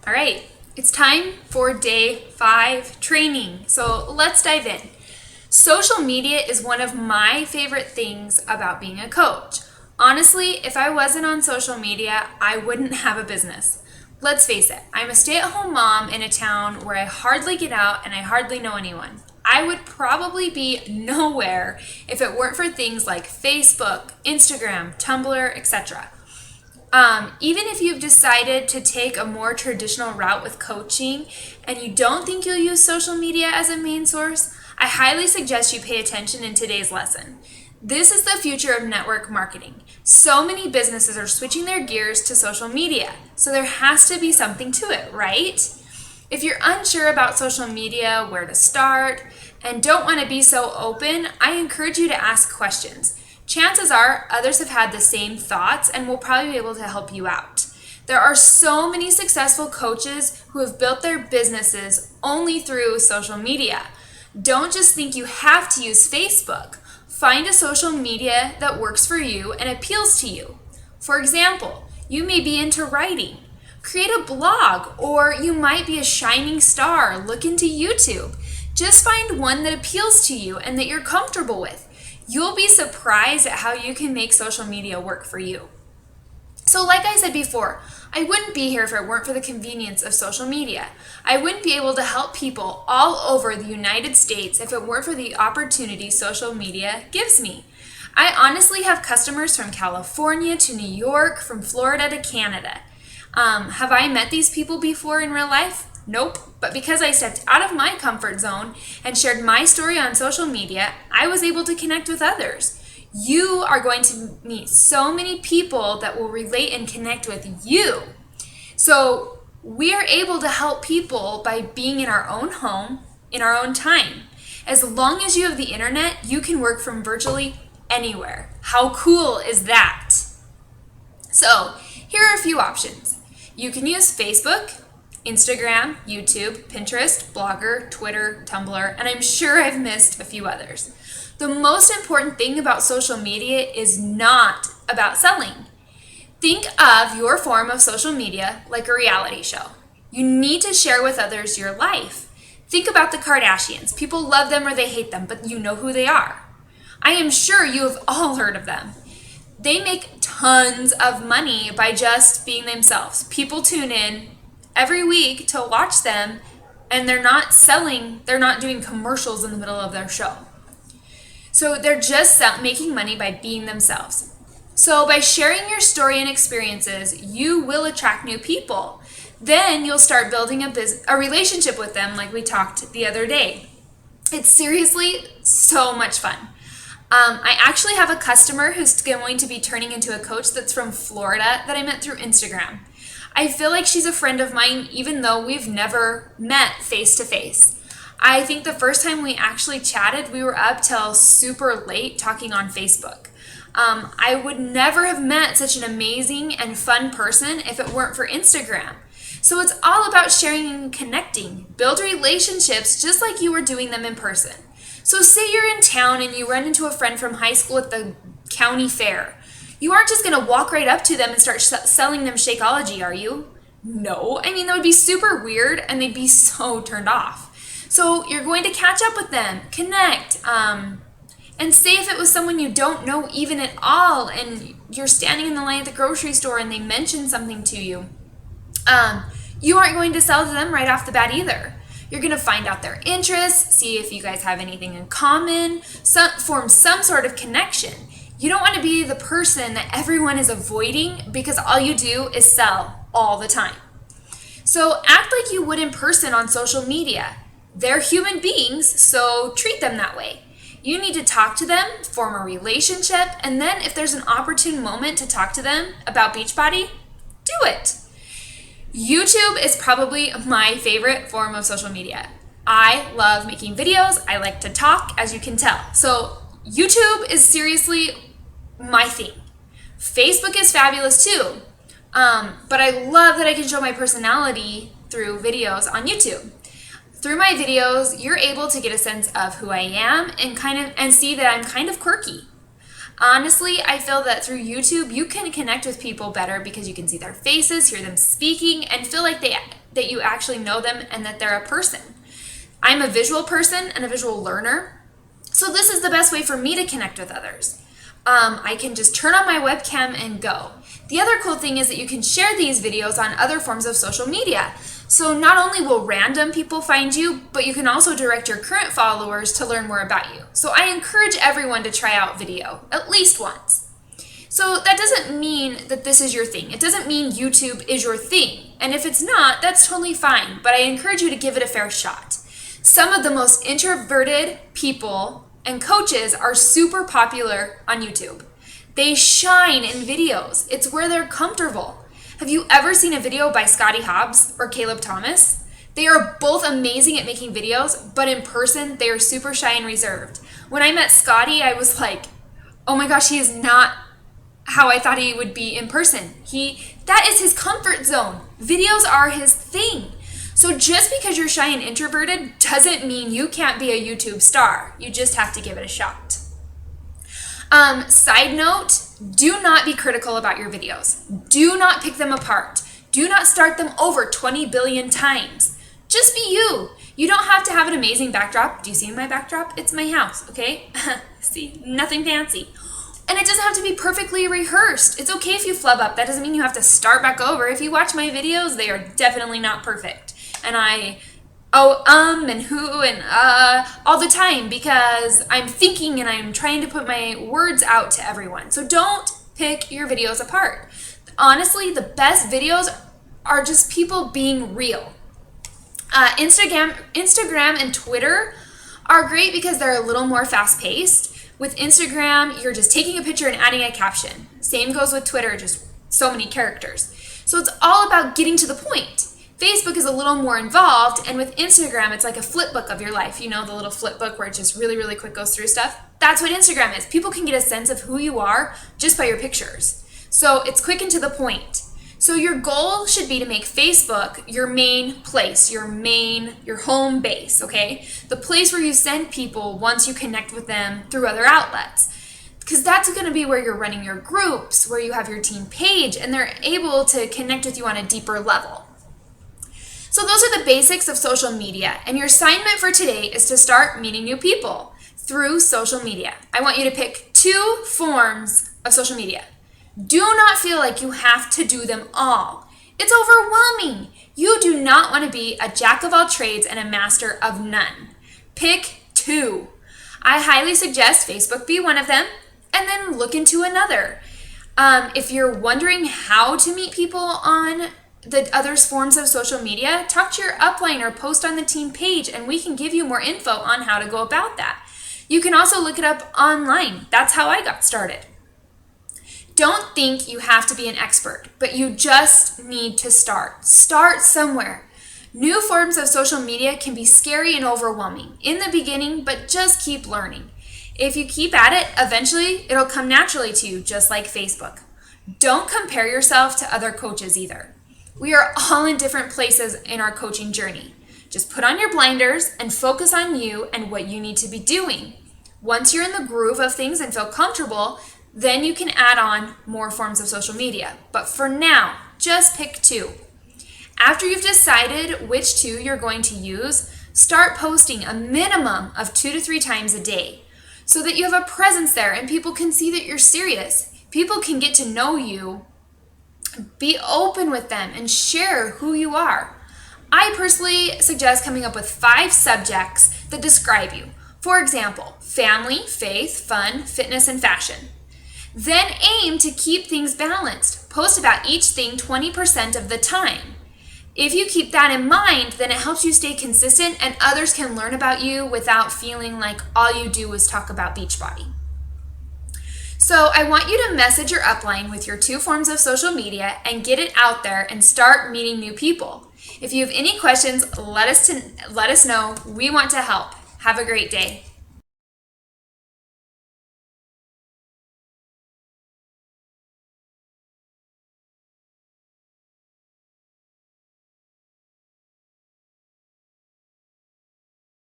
All right, it's time for day 5 training. So let's dive in. Social media is one of my favorite things about being a coach. Honestly, if I wasn't on social media, I wouldn't have a business. Let's face it, I'm a stay-at-home mom in a town where I hardly get out and I hardly know anyone. I would probably be nowhere if it weren't for things like Facebook, Instagram, Tumblr, etc. Even if you've decided to take a more traditional route with coaching and you don't think you'll use social media as a main source, I highly suggest you pay attention in today's lesson. This is the future of network marketing. So many businesses are switching their gears to social media, so there has to be something to it, right? If you're unsure about social media, where to start, and don't want to be so open, I encourage you to ask questions. Chances are others have had the same thoughts and will probably be able to help you out. There are so many successful coaches who have built their businesses only through social media. Don't just think you have to use Facebook. Find a social media that works for you and appeals to you. For example, you may be into writing. Create a blog, or you might be a shining star. Look into YouTube. Just find one that appeals to you and that you're comfortable with. You'll be surprised at how you can make social media work for you. So like I said before, I wouldn't be here if it weren't for the convenience of social media. I wouldn't be able to help people all over the United States if it weren't for the opportunity social media gives me. I honestly have customers from California to New York, from Florida to Canada. Have I met these people before in real life? Nope, but because I stepped out of my comfort zone and shared my story on social media, I was able to connect with others. You are going to meet so many people that will relate and connect with you. So we are able to help people by being in our own home, in our own time. As long as you have the internet, you can work from virtually anywhere. How cool is that? So here are a few options. You can use Facebook, Instagram, YouTube, Pinterest, Blogger, Twitter, Tumblr, and I'm sure I've missed a few others. The most important thing about social media is not about selling. Think of your form of social media like a reality show. You need to share with others your life. Think about the Kardashians. People love them or they hate them, but you know who they are. I am sure you have all heard of them. They make tons of money by just being themselves. People tune in every week to watch them, and they're not selling, they're not doing commercials in the middle of their show. So they're just making money by being themselves. So by sharing your story and experiences, you will attract new people. Then you'll start building a relationship with them like we talked the other day. It's seriously so much fun. I actually have a customer who's going to be turning into a coach that's from Florida that I met through Instagram. I feel like she's a friend of mine even though we've never met face to face. I think the first time we actually chatted, we were up till super late talking on Facebook. I would never have met such an amazing and fun person if it weren't for Instagram. So it's all about sharing and connecting. Build relationships just like you were doing them in person. So say you're in town and you run into a friend from high school at the county fair. You aren't just going to walk right up to them and start selling them Shakeology, are you? No, I mean, that would be super weird and they'd be so turned off. So you're going to catch up with them, connect, and say if it was someone you don't know even at all and you're standing in the line at the grocery store and they mention something to you, you aren't going to sell to them right off the bat either. You're going to find out their interests, see if you guys have anything in common, form some sort of connection. You don't want to be the person that everyone is avoiding because all you do is sell all the time. So act like you would in person on social media. They're human beings, so treat them that way. You need to talk to them, form a relationship, and then if there's an opportune moment to talk to them about Beachbody, do it. YouTube is probably my favorite form of social media. I love making videos. I like to talk, as you can tell. So YouTube is seriously my thing. Facebook is fabulous too. But I love that I can show my personality through videos on YouTube. Through my videos, you're able to get a sense of who I am and see that I'm kind of quirky. Honestly, I feel that through YouTube, you can connect with people better because you can see their faces, hear them speaking, and feel like that you actually know them and that they're a person. I'm a visual person and a visual learner, so this is the best way for me to connect with others. I can just turn on my webcam and go. The other cool thing is that you can share these videos on other forms of social media. So not only will random people find you, but you can also direct your current followers to learn more about you. So I encourage everyone to try out video, at least once. So that doesn't mean that this is your thing. It doesn't mean YouTube is your thing. And if it's not, that's totally fine, but I encourage you to give it a fair shot. Some of the most introverted people and coaches are super popular on YouTube. They shine in videos. It's where they're comfortable. Have you ever seen a video by Scotty Hobbs or Caleb Thomas? They are both amazing at making videos, but in person, they are super shy and reserved. When I met Scotty, I was like, oh my gosh, he is not how I thought he would be in person. That is his comfort zone. Videos are his thing. So just because you're shy and introverted doesn't mean you can't be a YouTube star. You just have to give it a shot. Side note, do not be critical about your videos. Do not pick them apart. Do not start them over 20 billion times. Just be you. You don't have to have an amazing backdrop. Do you see my backdrop? It's my house, okay? See, nothing fancy. And it doesn't have to be perfectly rehearsed. It's okay if you flub up. That doesn't mean you have to start back over. If you watch my videos, they are definitely not perfect. And I and who and all the time because I'm thinking and I'm trying to put my words out to everyone. So don't pick your videos apart. Honestly, the best videos are just people being real. Instagram and Twitter are great because they're a little more fast-paced. With Instagram, you're just taking a picture and adding a caption. Same goes with Twitter, just so many characters. So it's all about getting to the point. Facebook is a little more involved, and with Instagram, it's like a flip book of your life. You know, the little flip book where it just really, really quick goes through stuff? That's what Instagram is. People can get a sense of who you are just by your pictures. So it's quick and to the point. So your goal should be to make Facebook your main place, your home base, okay? The place where you send people once you connect with them through other outlets. Because that's going to be where you're running your groups, where you have your team page, and they're able to connect with you on a deeper level. So those are the basics of social media, and your assignment for today is to start meeting new people through social media. I want you to pick 2 forms of social media. Do not feel like you have to do them all. It's overwhelming. You do not want to be a jack of all trades and a master of none. Pick 2. I highly suggest Facebook be one of them, and then look into another. If you're wondering how to meet people on the other forms of social media, talk to your upline or post on the team page and we can give you more info on how to go about that. You can also look it up online. That's how I got started. Don't think you have to be an expert, but you just need to start. Start somewhere. New forms of social media can be scary and overwhelming in the beginning, but just keep learning. If you keep at it, eventually it'll come naturally to you, just like Facebook. Don't compare yourself to other coaches either. We are all in different places in our coaching journey. Just put on your blinders and focus on you and what you need to be doing. Once you're in the groove of things and feel comfortable, then you can add on more forms of social media. But for now, just pick 2. After you've decided which 2 you're going to use, start posting a minimum of 2 to 3 times a day so that you have a presence there and people can see that you're serious. People can get to know you. Be open with them and share who you are. I personally suggest coming up with 5 subjects that describe you. For example, family, faith, fun, fitness, and fashion. Then aim to keep things balanced. Post about each thing 20% of the time. If you keep that in mind, then it helps you stay consistent and others can learn about you without feeling like all you do is talk about Beachbody. So I want you to message your upline with your 2 forms of social media and get it out there and start meeting new people. If you have any questions, let us know. We want to help. Have a great day.